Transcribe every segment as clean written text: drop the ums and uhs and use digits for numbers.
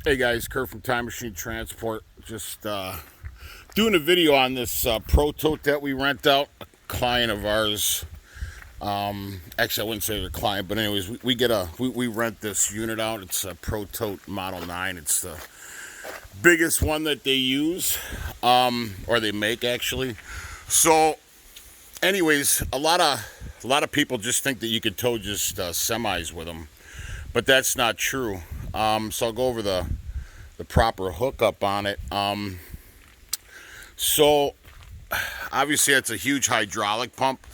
Hey guys, Kurt from Time Machine Transport. Just doing a video on this Pro Tote that we rent out. A client of ours. Actually, I wouldn't say they're a client, but anyways, we rent this unit out. It's a Pro Tote Model 9. It's the biggest one that they use, or they make actually. So, anyways, a lot of people just think that you could tow just semis with them, but that's not true. So I'll go over the proper hookup on it. So obviously it's a huge hydraulic pump.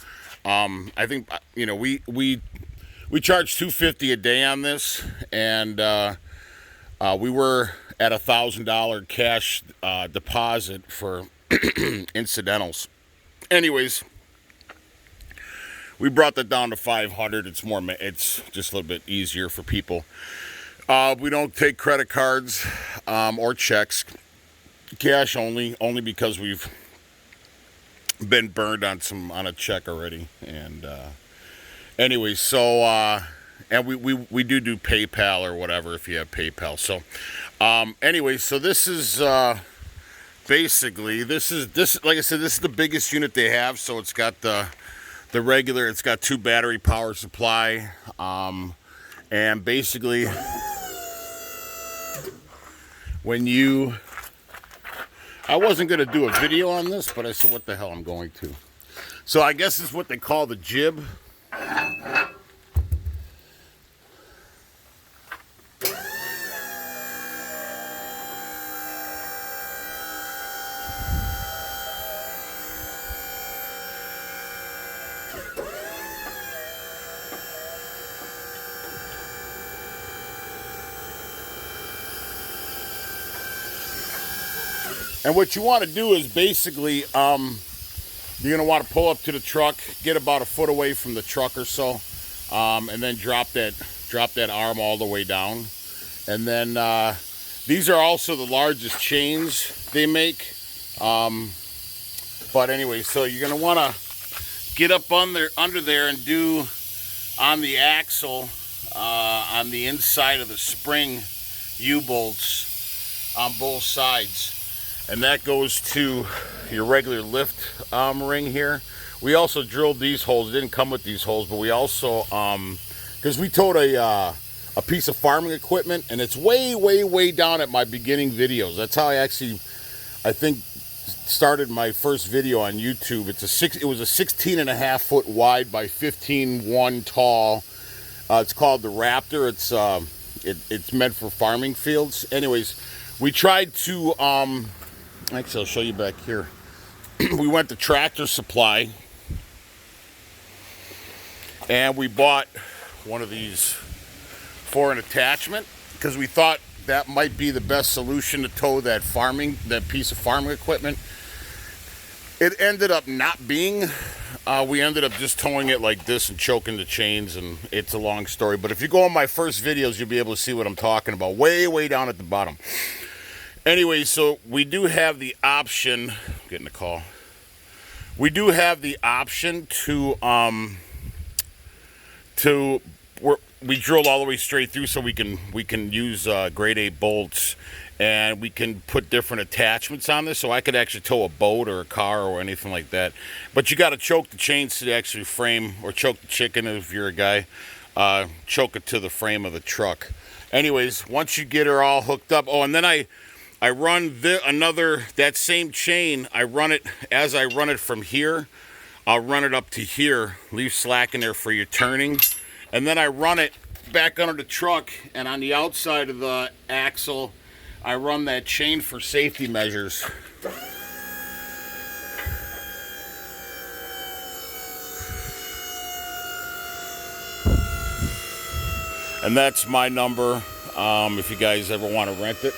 I think we charge $250 a day on this, and we were at $1,000 cash deposit for incidentals. Anyways, we brought that down to 500. It's just a little bit easier for people. We don't take credit cards or checks, cash only because we've been burned on a check already. And anyway, so and we do PayPal or whatever if you have PayPal. So anyway, so this is basically this like I said, this is the biggest unit they have. So it's got the regular. It's got 2 battery power supply, and basically, I wasn't going to do a video on this, but I said, what the hell, I'm going to. So I guess it's what they call the jib. And what you want to do is basically, you're going to want to pull up to the truck, get about a foot away from the truck or so, and then drop that arm all the way down. And then these are also the largest chains they make. But anyway, so you're going to want to get up under there and do on the axle, on the inside of the spring U-bolts on both sides. And that goes to your regular lift ring here. We also drilled these holes. It didn't come with these holes, but we also, because we towed a piece of farming equipment, and it's way down at my beginning videos. That's how I think, started my first video on YouTube. It was a 16.5 foot wide by 15.1 tall. It's called the Raptor. It's meant for farming fields. Anyways, we tried to, actually, I'll show you back here. We went to Tractor Supply, and we bought one of these for an attachment because we thought that might be the best solution to tow that piece of farming equipment. It ended up not being. We ended up just towing it like this and choking the chains, and it's a long story. But if you go on my first videos, you'll be able to see what I'm talking about. Way down at the bottom. Anyway, so we do have the option, getting a call. We do have the option to we drilled all the way straight through, so we can use grade 8 bolts, and we can put different attachments on this. So I could actually tow a boat or a car or anything like that. But you got to choke the chains to actually frame, or choke the chicken if you're a guy. Choke it to the frame of the truck. Anyways, once you get her all hooked up, and then I run that same chain. I run it from here. I'll run it up to here, leave slack in there for your turning, and then I run it back under the truck, and on the outside of the axle, I run that chain for safety measures. And that's my number, if you guys ever want to rent it.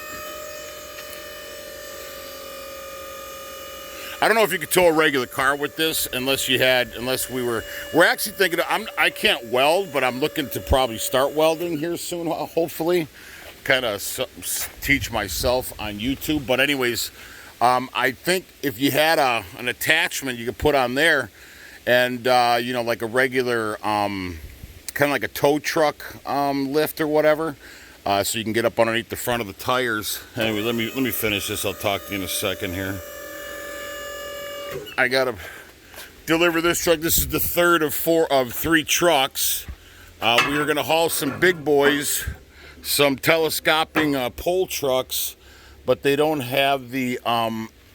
I don't know if you could tow a regular car with this we're actually thinking I can't weld, but I'm looking to probably start welding here soon, hopefully. Kind of teach myself on YouTube. But anyways, I think if you had an attachment you could put on there, and like a regular kind of like a tow truck lift or whatever, so you can get up underneath the front of the tires. Anyway, let me finish this. I'll talk to you in a second here. I gotta deliver this truck. This is the third of three trucks. We were gonna haul some big boys, some telescoping pole trucks, but they don't have the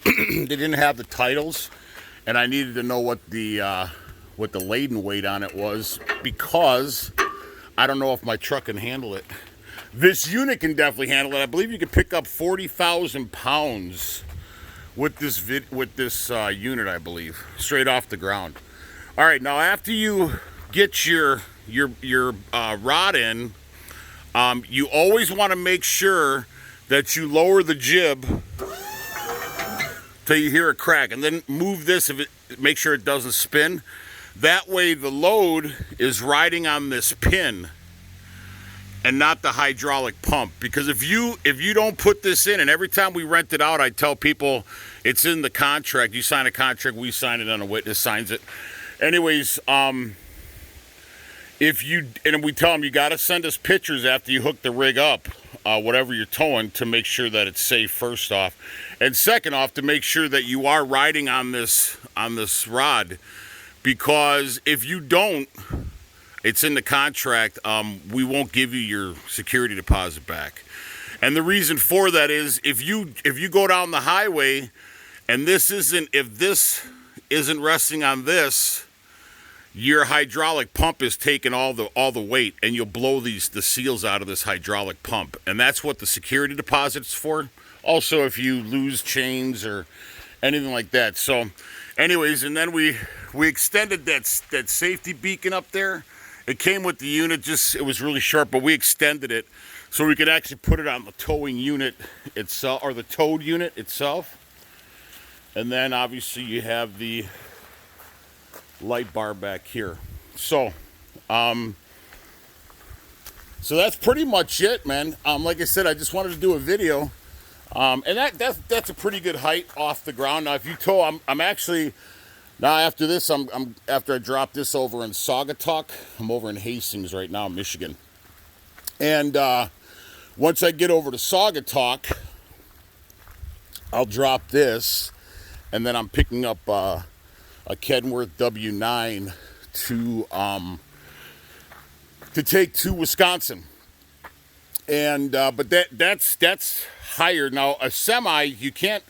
they didn't have the titles, and I needed to know what the laden weight on it was, because I don't know if my truck can handle it. This unit can definitely handle it. I believe you can pick up 40,000 pounds with this unit, I believe, straight off the ground. All right, now after you get your rod in, you always want to make sure that you lower the jib till you hear a crack, and then move this, make sure it doesn't spin. That way the load is riding on this pin and not the hydraulic pump. Because if you don't put this in, and every time we rent it out, I tell people it's in the contract. You sign a contract, we sign it, and a witness signs it. Anyways, and we tell them you got to send us pictures after you hook the rig up, whatever you're towing, to make sure that it's safe, first off, and second off, to make sure that you are riding on this rod. Because if you don't, it's in the contract, we won't give you your security deposit back. And the reason for that is if you go down the highway and if this isn't resting on this, your hydraulic pump is taking all the weight, and you'll blow the seals out of this hydraulic pump. And that's what the security deposit's for. Also, if you lose chains or anything like that. So anyways, and then we extended that safety beacon up there. It came with the unit, it was really short, but we extended it so we could actually put it on the towing unit itself, or the towed unit itself. And then obviously you have the light bar back here. So that's pretty much it, man. Like I said, I just wanted to do a video. And that's a pretty good height off the ground. Now if you tow, I'm actually, now after this, after I drop this over in Saugatuck, I'm over in Hastings right now, Michigan. And once I get over to Saugatuck, I'll drop this, and then I'm picking up a Kenworth W9 to take to Wisconsin. And but that's higher. Now a semi, you can't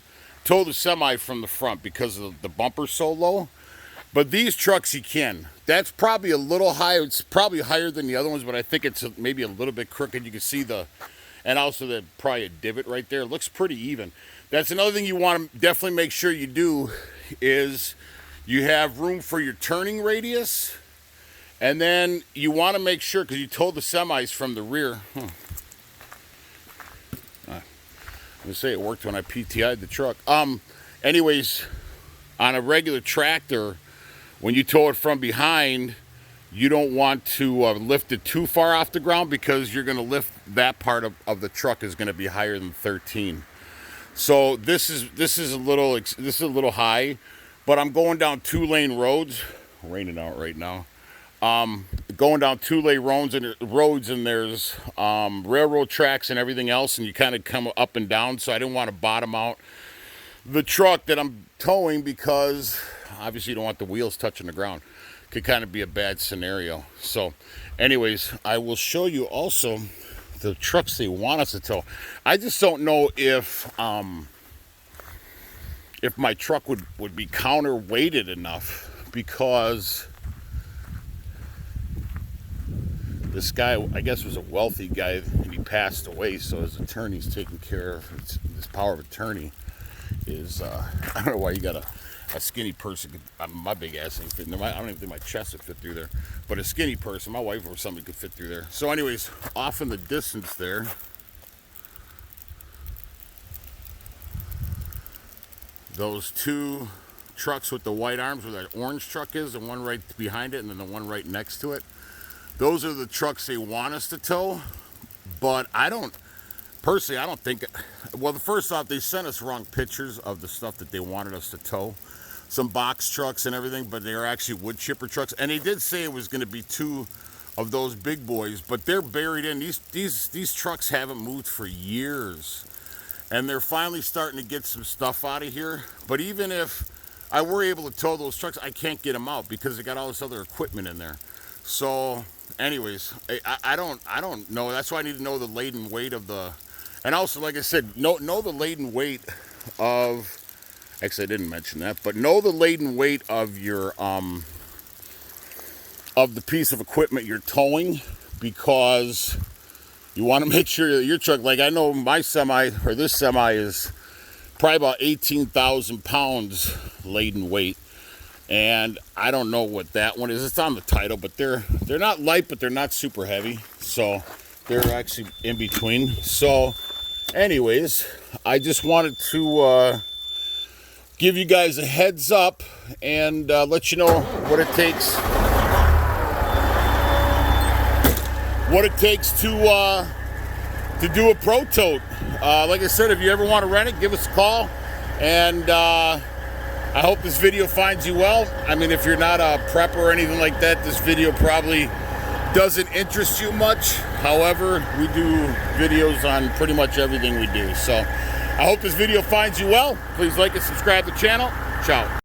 tow the semi from the front because the bumper's so low, but these trucks you can. That's probably a little high. It's probably higher than the other ones, but I think it's maybe a little bit crooked. You can see and also probably a divot right there. It looks pretty even. That's another thing you want to definitely make sure you do, is you have room for your turning radius, and then you want to make sure, because you tow the semis from the rear. I'm gonna say it worked when I PTI'd the truck. Anyways, on a regular tractor, when you tow it from behind, you don't want to lift it too far off the ground, because you're gonna lift that part of the truck is gonna be higher than 13. So this is a little high, but I'm going down 2-lane roads. Raining out right now. Going down 2-lane roads, and there's railroad tracks and everything else, and you kind of come up and down. So I didn't want to bottom out the truck that I'm towing, because obviously you don't want the wheels touching the ground. Could kind of be a bad scenario. So anyways, I will show you also the trucks they want us to tow. I just don't know if my truck would be counterweighted enough, because this guy, I guess, was a wealthy guy, and he passed away, so his attorney's taking care of his power of attorney. Is I don't know why you got a skinny person. My big ass ain't fit in there. I don't even think my chest would fit through there. But a skinny person, my wife or somebody, could fit through there. So anyways, off in the distance there, those two trucks with the white arms, where that orange truck is, the one right behind it, and then the one right next to it. Those are the trucks they want us to tow, but I don't think, well, first off, they sent us wrong pictures of the stuff that they wanted us to tow. Some box trucks and everything, but they are actually wood chipper trucks. And they did say it was going to be two of those big boys, but they're buried in. These trucks haven't moved for years, and they're finally starting to get some stuff out of here. But even if I were able to tow those trucks, I can't get them out because they got all this other equipment in there. So anyways, I don't know. That's why I need to know the laden weight of the, and also, like I said, know the laden weight of, actually I didn't mention that, but know the laden weight of your of the piece of equipment you're towing, because you want to make sure that your truck, like I know my semi, or this semi, is probably about 18,000 pounds laden weight, and I don't know what that one is. It's on the title, but they're not light, but they're not super heavy, so they're actually in between. So anyways, I just wanted to give you guys a heads up and let you know what it takes to do a pro tote. Like I said, if you ever want to rent it, give us a call. And I hope this video finds you well. I mean, if you're not a prepper or anything like that, this video probably doesn't interest you much. However, we do videos on pretty much everything we do. So I hope this video finds you well. Please like and subscribe to the channel. Ciao.